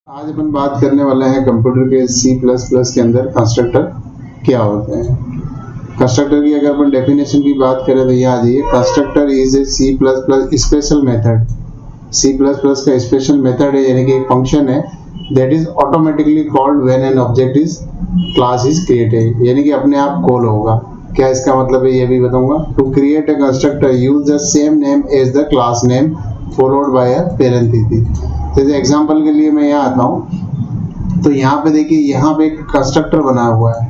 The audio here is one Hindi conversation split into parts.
आज अपन बात करने वाले हैं कंप्यूटर के C++ के अंदर कंस्ट्रक्टर क्या होते हैं। कंस्ट्रक्टर की अगर अपन डेफिनेशन की बात करें तो यहाँ आ जाइए, constructor is a C++ special method. C++ का स्पेशल मेथड है, यानी कि एक फंक्शन है that is automatically called when an object is class is created, यानी कि अपने आप कॉल होगा। क्या इसका मतलब है ये भी बताऊंगा। To create a constructor use the same name as the class name followed by a parenthesis. जैसे एग्जांपल के लिए मैं यहाँ आता हूँ, तो यहाँ पे देखिए, यहाँ पे एक कंस्ट्रक्टर बना हुआ है।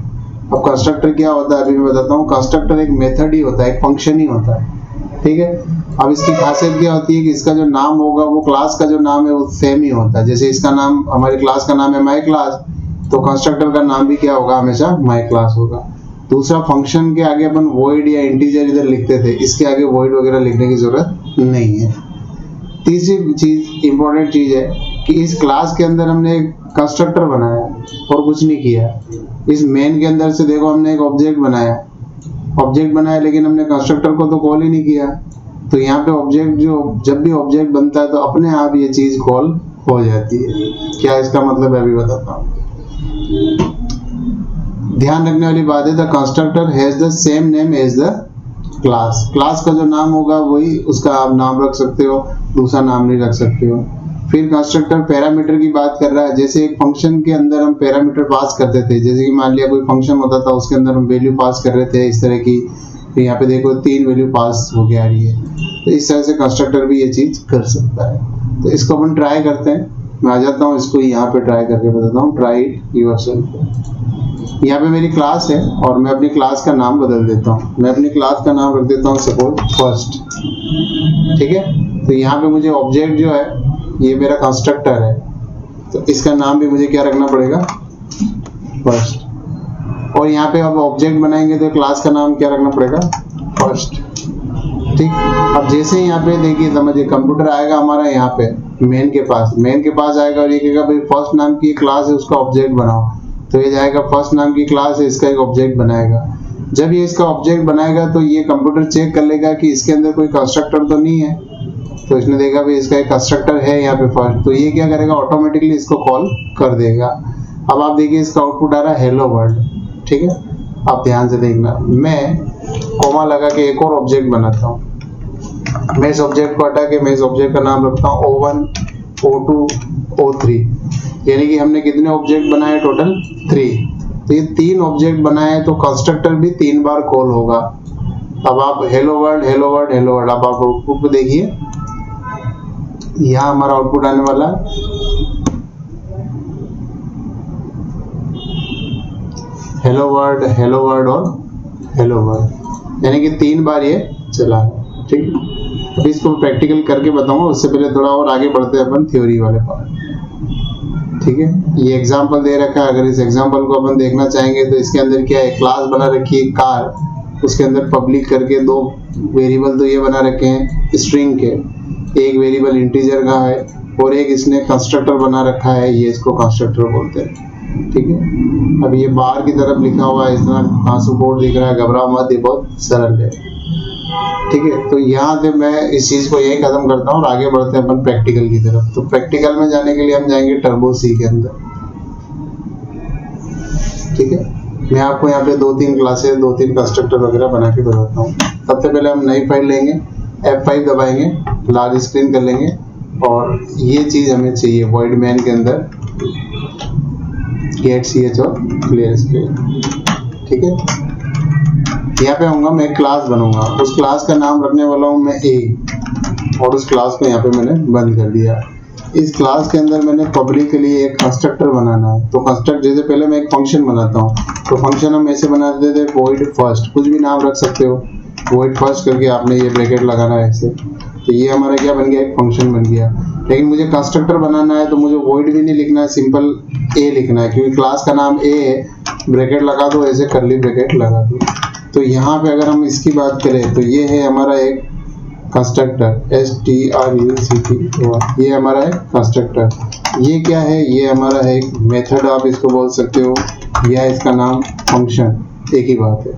अब कंस्ट्रक्टर क्या होता है अभी मैं बताता हूँ। कंस्ट्रक्टर एक मेथड ही होता है, एक फंक्शन ही होता है, ठीक है। अब इसकी खासियत क्या होती है कि इसका जो नाम होगा वो क्लास का जो नाम है वो सेम ही होता है। जैसे इसका नाम, हमारी क्लास का नाम है माई क्लास, तो कंस्ट्रक्टर का नाम भी क्या होगा, हमेशा माई क्लास होगा। दूसरा, फंक्शन के आगे अपन वॉइड या इंटीजर इधर लिखते थे, इसके आगे वॉइड वगैरह लिखने की जरूरत नहीं है। तीसरी चीज, इंपॉर्टेंट चीज है कि इस क्लास के अंदर हमने एक कंस्ट्रक्टर बनाया और कुछ नहीं किया। इस मेन के अंदर से देखो, हमने एक ऑब्जेक्ट बनाया, लेकिन हमने कंस्ट्रक्टर को तो कॉल ही नहीं किया। तो यहाँ पे ऑब्जेक्ट, जो जब भी ऑब्जेक्ट बनता है तो अपने आप ये चीज कॉल हो जाती है। क्या इसका मतलब है अभी बताता हूँ। ध्यान रखने वाली बात है, the constructor has the same name as the class का जो नाम होगा वही उसका आप नाम रख सकते हो, दूसरा नाम नहीं रख सकते हो। फिर कंस्ट्रक्टर पैरामीटर की बात कर रहा है। जैसे एक फंक्शन के अंदर हम पैरामीटर पास करते थे, जैसे कि मान लिया कोई फंक्शन होता था, उसके अंदर हम वैल्यू पास कर रहे थे इस तरह की, तो यहाँ पे देखो 3 वैल्यू पास हो के आ रही है। तो इस तरह से कंस्ट्रक्टर भी ये चीज कर सकता है। तो इसको अपन ट्राई करते हैं। मैं आ जाता हूँ, इसको यहाँ पे ट्राई करके बताता हूँ। Try it yourself. यहाँ पे मेरी क्लास है और मैं अपनी क्लास का नाम बदल देता हूँ। मैं अपनी क्लास का नाम रख देता हूँ सपोज फर्स्ट, ठीक है। तो यहाँ पे मुझे ऑब्जेक्ट जो है ये मेरा कंस्ट्रक्टर है, तो इसका नाम भी मुझे क्या रखना पड़ेगा, फर्स्ट। और यहाँ पे अब ऑब्जेक्ट बनाएंगे तो क्लास का नाम क्या रखना पड़ेगा, फर्स्ट, ठीक। अब जैसे यहाँ पे देखिए, समझिए, कंप्यूटर आएगा हमारा यहाँ पे मेन के पास आएगा और ये कहेगा भाई फर्स्ट नाम की क्लास है, उसका ऑब्जेक्ट बनाओ। तो ये जाएगा, फर्स्ट नाम की क्लास है, इसका एक ऑब्जेक्ट बनाएगा। जब ये इसका ऑब्जेक्ट बनाएगा तो ये कंप्यूटर चेक कर लेगा कि इसके अंदर कोई कंस्ट्रक्टर तो नहीं है। तो इसने देखा भाई इसका एक कंस्ट्रक्टर है यहाँ पे फर्स्ट, तो ये क्या करेगा, ऑटोमेटिकली इसको कॉल कर देगा। अब आप देखिए इसका आउटपुट आ रहा है हेलो वर्ल्ड, ठीक है। आप ध्यान से देखना, मैं कॉमा लगा के एक और ऑब्जेक्ट बनाता हूँ। मैं इस ऑब्जेक्ट को हटा के मैं इस ऑब्जेक्ट का नाम रखता हूँ O1, O2, O3, यानी कि हमने कितने ऑब्जेक्ट बनाए, टोटल 3। तो ये 3 ऑब्जेक्ट बनाए तो कंस्ट्रक्टर भी 3 बार कॉल होगा। अब आप hello world, hello world, hello world, अब आप आउटपुट को देखिए, यहाँ हमारा आउटपुट आने वाला है हेलो वर्ल्ड, हेलो वर्ल्ड और हेलो वर्ल्ड, यानी कि 3 बार ये चला है, ठीक। अभी इसको प्रैक्टिकल करके बताऊंगा, उससे पहले थोड़ा और आगे बढ़ते हैं अपन थ्योरी वाले पार्ट, ठीक है। ये एग्जांपल दे रखा है, अगर इस एग्जांपल को अपन देखना चाहेंगे तो इसके अंदर क्या है, क्लास बना रखी है कार, उसके अंदर पब्लिक करके 2 वेरिएबल तो ये बना रखे हैं स्ट्रिंग के, एक वेरिएबल इंटीजर का है और एक इसने कंस्ट्रक्टर बना रखा है, ये इसको कंस्ट्रक्टर बोलते हैं, ठीक है। अब ये बाहर की तरफ लिखा हुआ है, इस तरह आंसू बोर्ड दिख रहा है, घबराओ मत, ये बहुत सरल है, ठीक है। तो यहाँ से मैं इस चीज को यही खत्म करता हूँ और आगे बढ़ते हैं अपन प्रैक्टिकल की तरफ। तो प्रैक्टिकल में जाने के लिए हम जाएंगे टर्बो सी के अंदर, ठीक है। मैं आपको यहाँ पे 2-3 क्लासेस, 2-3 कंस्ट्रक्टर वगैरह बना के बताता हूँ। सबसे पहले हम नई फाइल लेंगे, F5 दबाएंगे, लार्ज स्क्रीन कर लेंगे और ये चीज हमें चाहिए वॉइड मैन के अंदर गेट ch और क्लियर स्क्रीन, ठीक है। यहाँ पे आऊंगा, मैं एक क्लास बनूंगा, उस क्लास का नाम रखने वाला हूँ मैं A, और उस क्लास को यहाँ पे मैंने बंद कर दिया। इस क्लास के अंदर मैंने पब्लिक के लिए एक कंस्ट्रक्टर बनाना है। तो कंस्ट्रक्ट, जैसे पहले मैं एक फंक्शन बनाता हूँ, तो फंक्शन हम ऐसे बना देते थे void फर्स्ट, कुछ भी नाम रख सकते हो, void फर्स्ट करके आपने ये ब्रैकेट लगाना है ऐसे। तो ये हमारा क्या बन गया, एक फंक्शन बन गया। लेकिन मुझे कंस्ट्रक्टर बनाना है तो मुझे void भी नहीं लिखना है, सिंपल A लिखना है, क्योंकि क्लास का नाम A है। ब्रैकेट लगा दो, ऐसे कर्ली ब्रैकेट लगा दो। तो यहाँ पे अगर हम इसकी बात करें तो ये है हमारा एक कंस्ट्रक्टर, STRUCT, ये हमारा है कंस्ट्रक्टर। ये क्या है, ये हमारा है एक मेथड, आप इसको बोल सकते हो, या इसका नाम फंक्शन, एक ही बात है।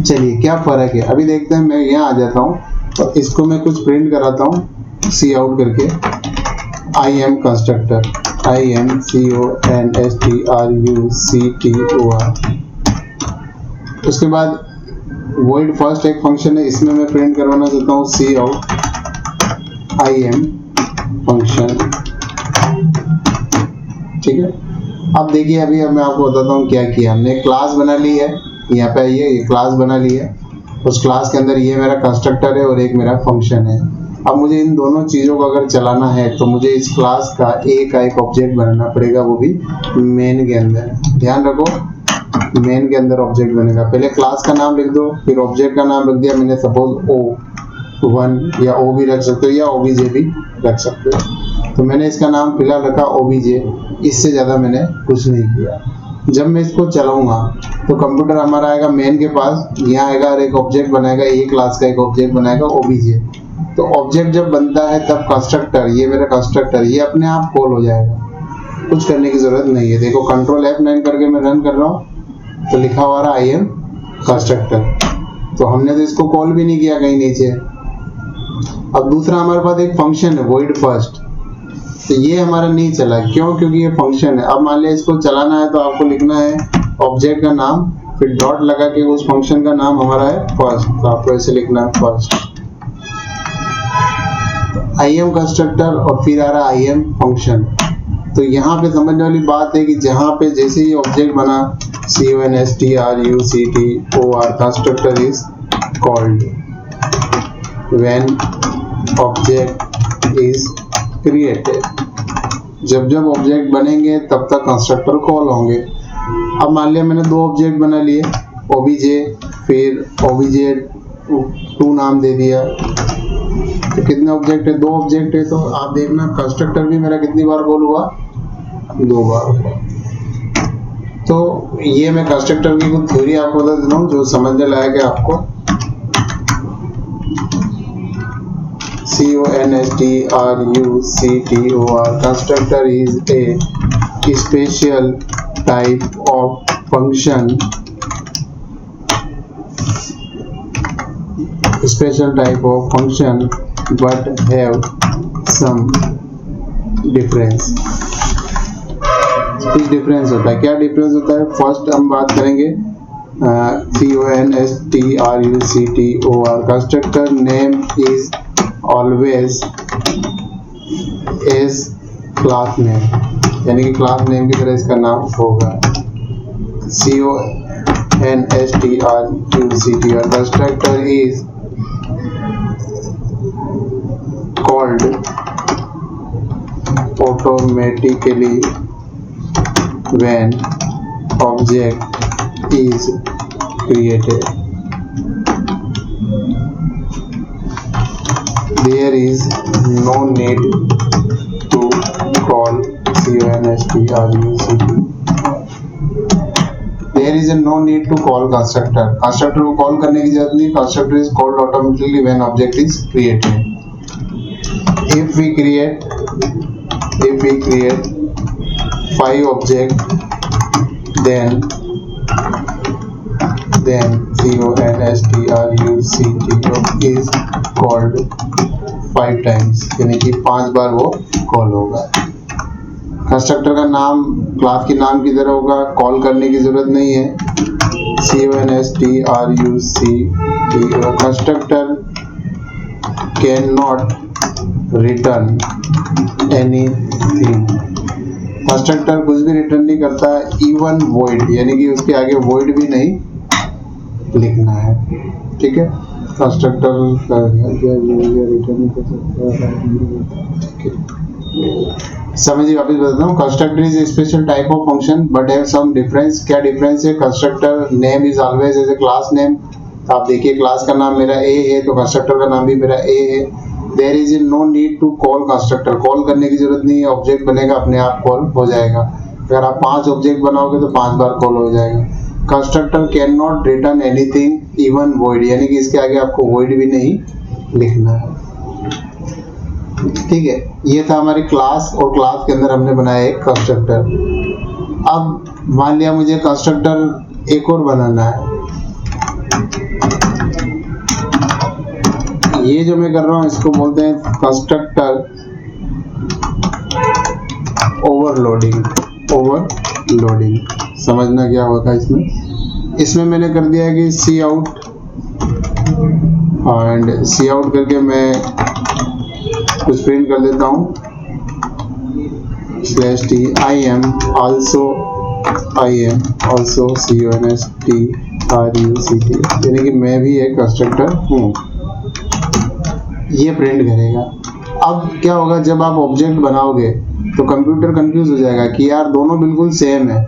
चलिए क्या फर्क है अभी देखते हैं। मैं यहाँ आ जाता हूँ तो इसको मैं कुछ प्रिंट कराता हूँ, सी आउट करके, आई एम कंस्ट्रक्टर, IMCONSTRUCTOR। उसके बाद void फर्स्ट एक फंक्शन है, इसमें मैं प्रिंट करवाना चाहता हूँ cout IM फंक्शन। ठीक है, अब देखिए अभी मैं आपको बताता हूँ क्या किया हमने। क्लास बना ली है, यहाँ पे आइए, ये क्लास बना ली है। उस क्लास के अंदर ये मेरा कंस्ट्रक्टर है और एक मेरा फंक्शन है। अब मुझे इन दोनों चीज़ों को अगर चलाना है तो मुझे इस क्लास का एक ऑब्जेक्ट बनाना पड़ेगा, वो भी मेन के अंदर। ध्यान रखो, मेन के अंदर ऑब्जेक्ट बनेगा। पहले क्लास का नाम लिख दो, फिर ऑब्जेक्ट का नाम रख दिया मैंने, सपोज O1 या O भी रख सकते हो या OBJ भी रख सकते हो। तो मैंने इसका नाम फिलहाल रखा OBJ, इससे ज़्यादा मैंने कुछ नहीं किया। जब मैं इसको चलाऊंगा तो कंप्यूटर हमारा आएगा मेन के पास, यहाँ आएगा और एक ऑब्जेक्ट बनाएगा, ये क्लास का एक ऑब्जेक्ट बनाएगा OBJ। तो ऑब्जेक्ट जब बनता है तब कंस्ट्रक्टर, ये मेरा कंस्ट्रक्टर, ये अपने आप कॉल हो जाएगा, कुछ करने की जरूरत नहीं है। देखो कंट्रोल F9 करके मैं रन कर रहा हूँ तो लिखा हुआ रहा IM कंस्ट्रक्टर। तो हमने तो इसको कॉल भी नहीं किया कहीं नीचे। अब दूसरा हमारे पास एक फंक्शन है void फर्स्ट, तो ये हमारा नहीं चला। क्यों? क्योंकि ये फंक्शन है। अब मान लिया इसको चलाना है तो आपको लिखना है ऑब्जेक्ट का नाम, फिर डॉट लगा के उस फंक्शन का नाम हमारा है फर्स्ट, तो आपको ऐसे लिखना है फर्स्ट IM कंस्ट्रक्टर और फिर आ रहा IM फंक्शन। तो यहाँ पे समझने वाली बात है कि जहाँ पे जैसे ही ऑब्जेक्ट बना CONSTRUCTOR constructor is called when object is created. जब जब ऑब्जेक्ट बनेंगे तब तक कंस्ट्रक्टर कॉल होंगे। अब मान लिया मैंने दो ऑब्जेक्ट बना लिए, OBJ फिर OBJ2 नाम दे दिया। तो कितने ऑब्जेक्ट है? दो ऑब्जेक्ट है। तो आप देखना कंस्ट्रक्टर भी मेरा कितनी बार कॉल हुआ? 2 बार हुआ। तो ये मैं कंस्ट्रक्टर की कुछ थ्योरी आपको बता देता हूँ जो समझने लायक है आपको। CONSTRUCTOR constructor is a special type of function but have some difference। कुछ डिफरेंस होता है। क्या डिफरेंस होता है? फर्स्ट हम बात करेंगे CONSTRUCTOR constructor name is always as class name, यानी कि क्लास नेम की तरह इसका नाम होगा। CONSTRUCTOR constructor is called automatically when object is created। There is no need to call CONSTRUCT। There is no need to call constructor। constructor को कॉल करने की जरूरत नहीं। constructor is called automatically when object is created। If we create 5 object, then CONSTRUCT is called 5 times, यानी कि 5 बार वो कॉल होगा। कंस्ट्रक्टर का नाम क्लास के नाम की तरह होगा, कॉल करने की जरूरत नहीं है। CONSTRUCT constructor can not return anything. Constructor कुछ भी रिटर्न नहीं करता है, इवन void, यानी कि उसके आगे void भी नहीं लिखना है। ठीक है, कंस्ट्रक्टर रिटर्न कर सकता है। समझिए, वापस बताता हूँ। Constructor is special type of function but have some difference. क्या डिफरेंस है? Constructor name is always as a class name. आप देखिए क्लास का नाम मेरा A है तो कंस्ट्रक्टर का नाम भी मेरा A है। There is no need to call constructor, call करने की जरूरत नहीं है। ऑब्जेक्ट बनेगा अपने आप कॉल हो जाएगा। अगर आप 5 ऑब्जेक्ट बनाओगे तो 5 बार कॉल हो जाएगा। Constructor can not return anything even void, यानी कि इसके आगे आपको void भी नहीं लिखना है। ठीक है, ये था हमारी क्लास, और क्लास के अंदर हमने बनाया एक कंस्ट्रक्टर। अब मान लिया मुझे कंस्ट्रक्टर एक और बनाना है। ये जो मैं कर रहा हूँ इसको बोलते हैं कंस्ट्रक्टर ओवरलोडिंग। ओवरलोडिंग समझना क्या होगा इसमें मैंने कर दिया है कि सी आउट, एंड सी आउट करके मैं कुछ प्रिंट कर देता हूँ /t I am also CONSTRUCT, यानी कि मैं भी एक कंस्ट्रक्टर हूँ, ये प्रिंट करेगा। अब क्या होगा, जब आप ऑब्जेक्ट बनाओगे तो कंप्यूटर कंफ्यूज हो जाएगा कि यार दोनों बिल्कुल सेम है,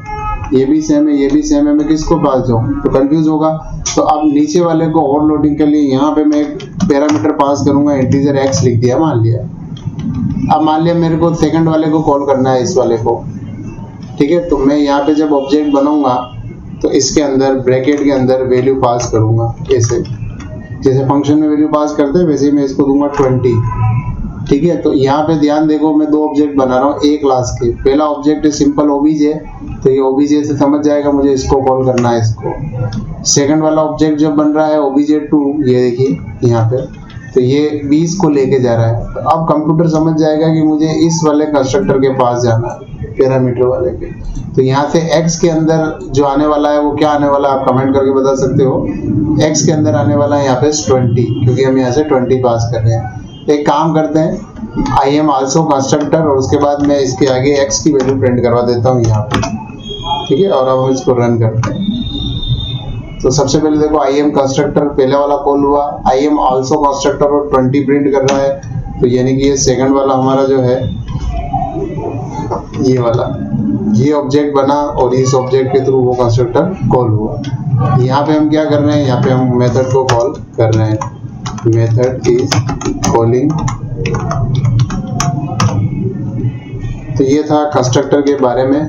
ये भी सेम है, ये भी सेम है, मैं किसको पास जाऊँ, तो कंफ्यूज होगा। तो अब नीचे वाले को ओवरलोडिंग के लिए यहाँ पे मैं एक पैरामीटर पास करूंगा, इंटीजर x लिख दिया मान लिया। अब मान लिया मेरे को सेकंड वाले को कॉल करना है, इस वाले को, ठीक है। तो मैं यहाँ पे जब ऑब्जेक्ट बनाऊंगा तो इसके अंदर ब्रैकेट के अंदर वैल्यू पास करूंगा, ऐसे जैसे फंक्शन में वैल्यू पास करते हैं वैसे ही मैं इसको दूंगा 20, ठीक है। तो यहाँ पे ध्यान देखो, मैं दो ऑब्जेक्ट बना रहा हूँ ए क्लास के। पहला ऑब्जेक्ट है सिंपल ओबीजे, तो ये ओबीजे से समझ जाएगा मुझे इसको कॉल करना है इसको। सेकंड वाला ऑब्जेक्ट जो बन रहा है ओबीजे2, ये देखिए यहाँ पे, तो ये 20 को लेके जा रहा है। तो अब कंप्यूटर समझ जाएगा कि मुझे इस वाले कंस्ट्रक्टर के पास जाना है, पैरामीटर वाले के। तो यहाँ से x के अंदर जो आने वाला है वो क्या आने वाला है, आप कमेंट करके बता सकते हो। x के अंदर आने वाला है यहाँ पे 20, क्योंकि हम यहाँ से 20 पास कर रहे हैं। एक काम करते हैं, आई एम आल्सो कंस्ट्रक्टर, और उसके बाद मैं इसके आगे x की वैल्यू प्रिंट करवा देता हूँ यहाँ पे, ठीक है। और अब हम इसको रन करते हैं। तो सबसे पहले देखो, आई एम कंस्ट्रक्टर पहले वाला कॉल हुआ, आई एम आल्सो कंस्ट्रक्टर और 20 प्रिंट कर रहा है, तो यानी कि ये सेकंड वाला हमारा जो है ये वाला, ये ऑब्जेक्ट बना और इस ऑब्जेक्ट के थ्रू वो कंस्ट्रक्टर कॉल हुआ। यहाँ पे हम क्या कर रहे हैं, यहाँ पे हम मेथड को कॉल कर रहे हैं, मेथड इज कॉलिंग। तो ये था कंस्ट्रक्टर के बारे में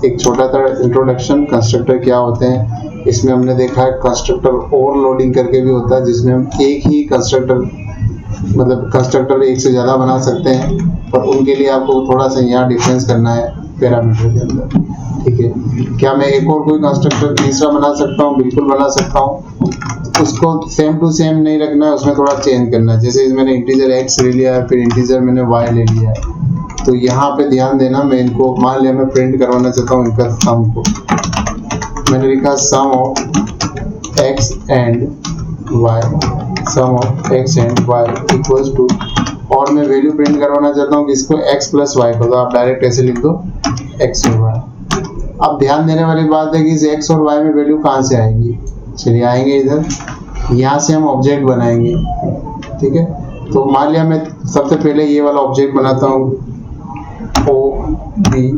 एक छोटा सा इंट्रोडक्शन, कंस्ट्रक्टर क्या होते हैं। इसमें हमने देखा है कंस्ट्रक्टर ओवरलोडिंग करके भी होता है, जिसमें हम एक ही कंस्ट्रक्टर, मतलब कंस्ट्रक्टर एक से ज़्यादा बना सकते हैं, पर उनके लिए आपको थोड़ा सा यहाँ डिफरेंस करना है पैरामीटर के अंदर, ठीक है। क्या मैं एक और कोई कंस्ट्रक्टर तीसरा बना सकता हूँ? बिल्कुल बना सकता हूँ। उसको सेम टू सेम नहीं रखना है, उसमें थोड़ा चेंज करना है। जैसे मैंने इंटीजर x ले लिया है, फिर इंटीजर मैंने y ले लिया है, तो यहाँ पे ध्यान देना, मैं इनको मान लिया मैं प्रिंट करवाना चाहता हूँ इनका सम को। मैंने लिखा sum of x and y, sum of x and y equals to, और मैं वैल्यू प्रिंट करवाना चाहता हूँ किसको, x प्लस y को। तो आप डायरेक्ट ऐसे लिख दो x और y। अब ध्यान देने वाली बात है कि इस x और y में वैल्यू कहाँ से आएंगी। चलिए आएंगे इधर, यहाँ से हम ऑब्जेक्ट बनाएंगे, ठीक है। तो मान लिया मैं सबसे पहले ये वाला ऑब्जेक्ट बनाता हूँ OBJ3।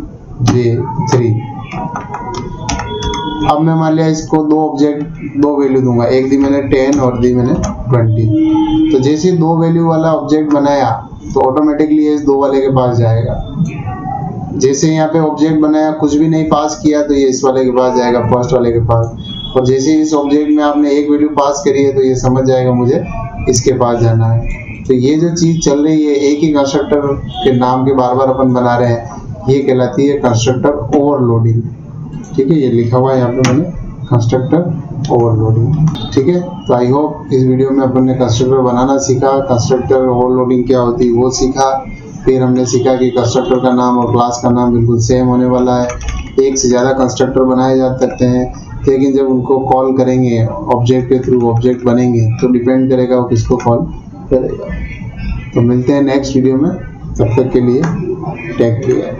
अब मैं मान लिया इसको दो वैल्यू दूंगा, एक दी मैंने 10 और दी मैंने 20। तो जैसे ही दो वैल्यू वाला ऑब्जेक्ट बनाया तो ऑटोमेटिकली ये इस दो वाले के पास जाएगा। जैसे यहाँ पे ऑब्जेक्ट बनाया, कुछ भी नहीं पास किया, तो ये इस वाले के पास जाएगा, फर्स्ट वाले के पास। और जैसे ही इस ऑब्जेक्ट में आपने एक वैल्यू पास करी है तो ये समझ जाएगा मुझे इसके पास जाना है। तो ये जो चीज चल रही है, एक ही कंस्ट्रक्टर के नाम के बार बार अपन बना रहे हैं, ये कहलाती है कंस्ट्रक्टर ओवरलोडिंग, ठीक है। ये लिखा हुआ है यहाँ पे मैंने, कंस्ट्रक्टर ओवरलोडिंग, ठीक है। तो आई होप इस वीडियो में अपन ने कंस्ट्रक्टर बनाना सीखा, कंस्ट्रक्टर ओवरलोडिंग क्या होती है वो सीखा। फिर हमने सीखा कि कंस्ट्रक्टर का नाम और क्लास का नाम बिल्कुल सेम होने वाला है। एक से ज़्यादा कंस्ट्रक्टर बनाए जा सकते हैं, लेकिन जब उनको कॉल करेंगे ऑब्जेक्ट के थ्रू, ऑब्जेक्ट बनेंगे, तो डिपेंड करेगा वो किसको कॉल करेगा। तो मिलते हैं नेक्स्ट वीडियो में, तब तक के लिए टेक केयर।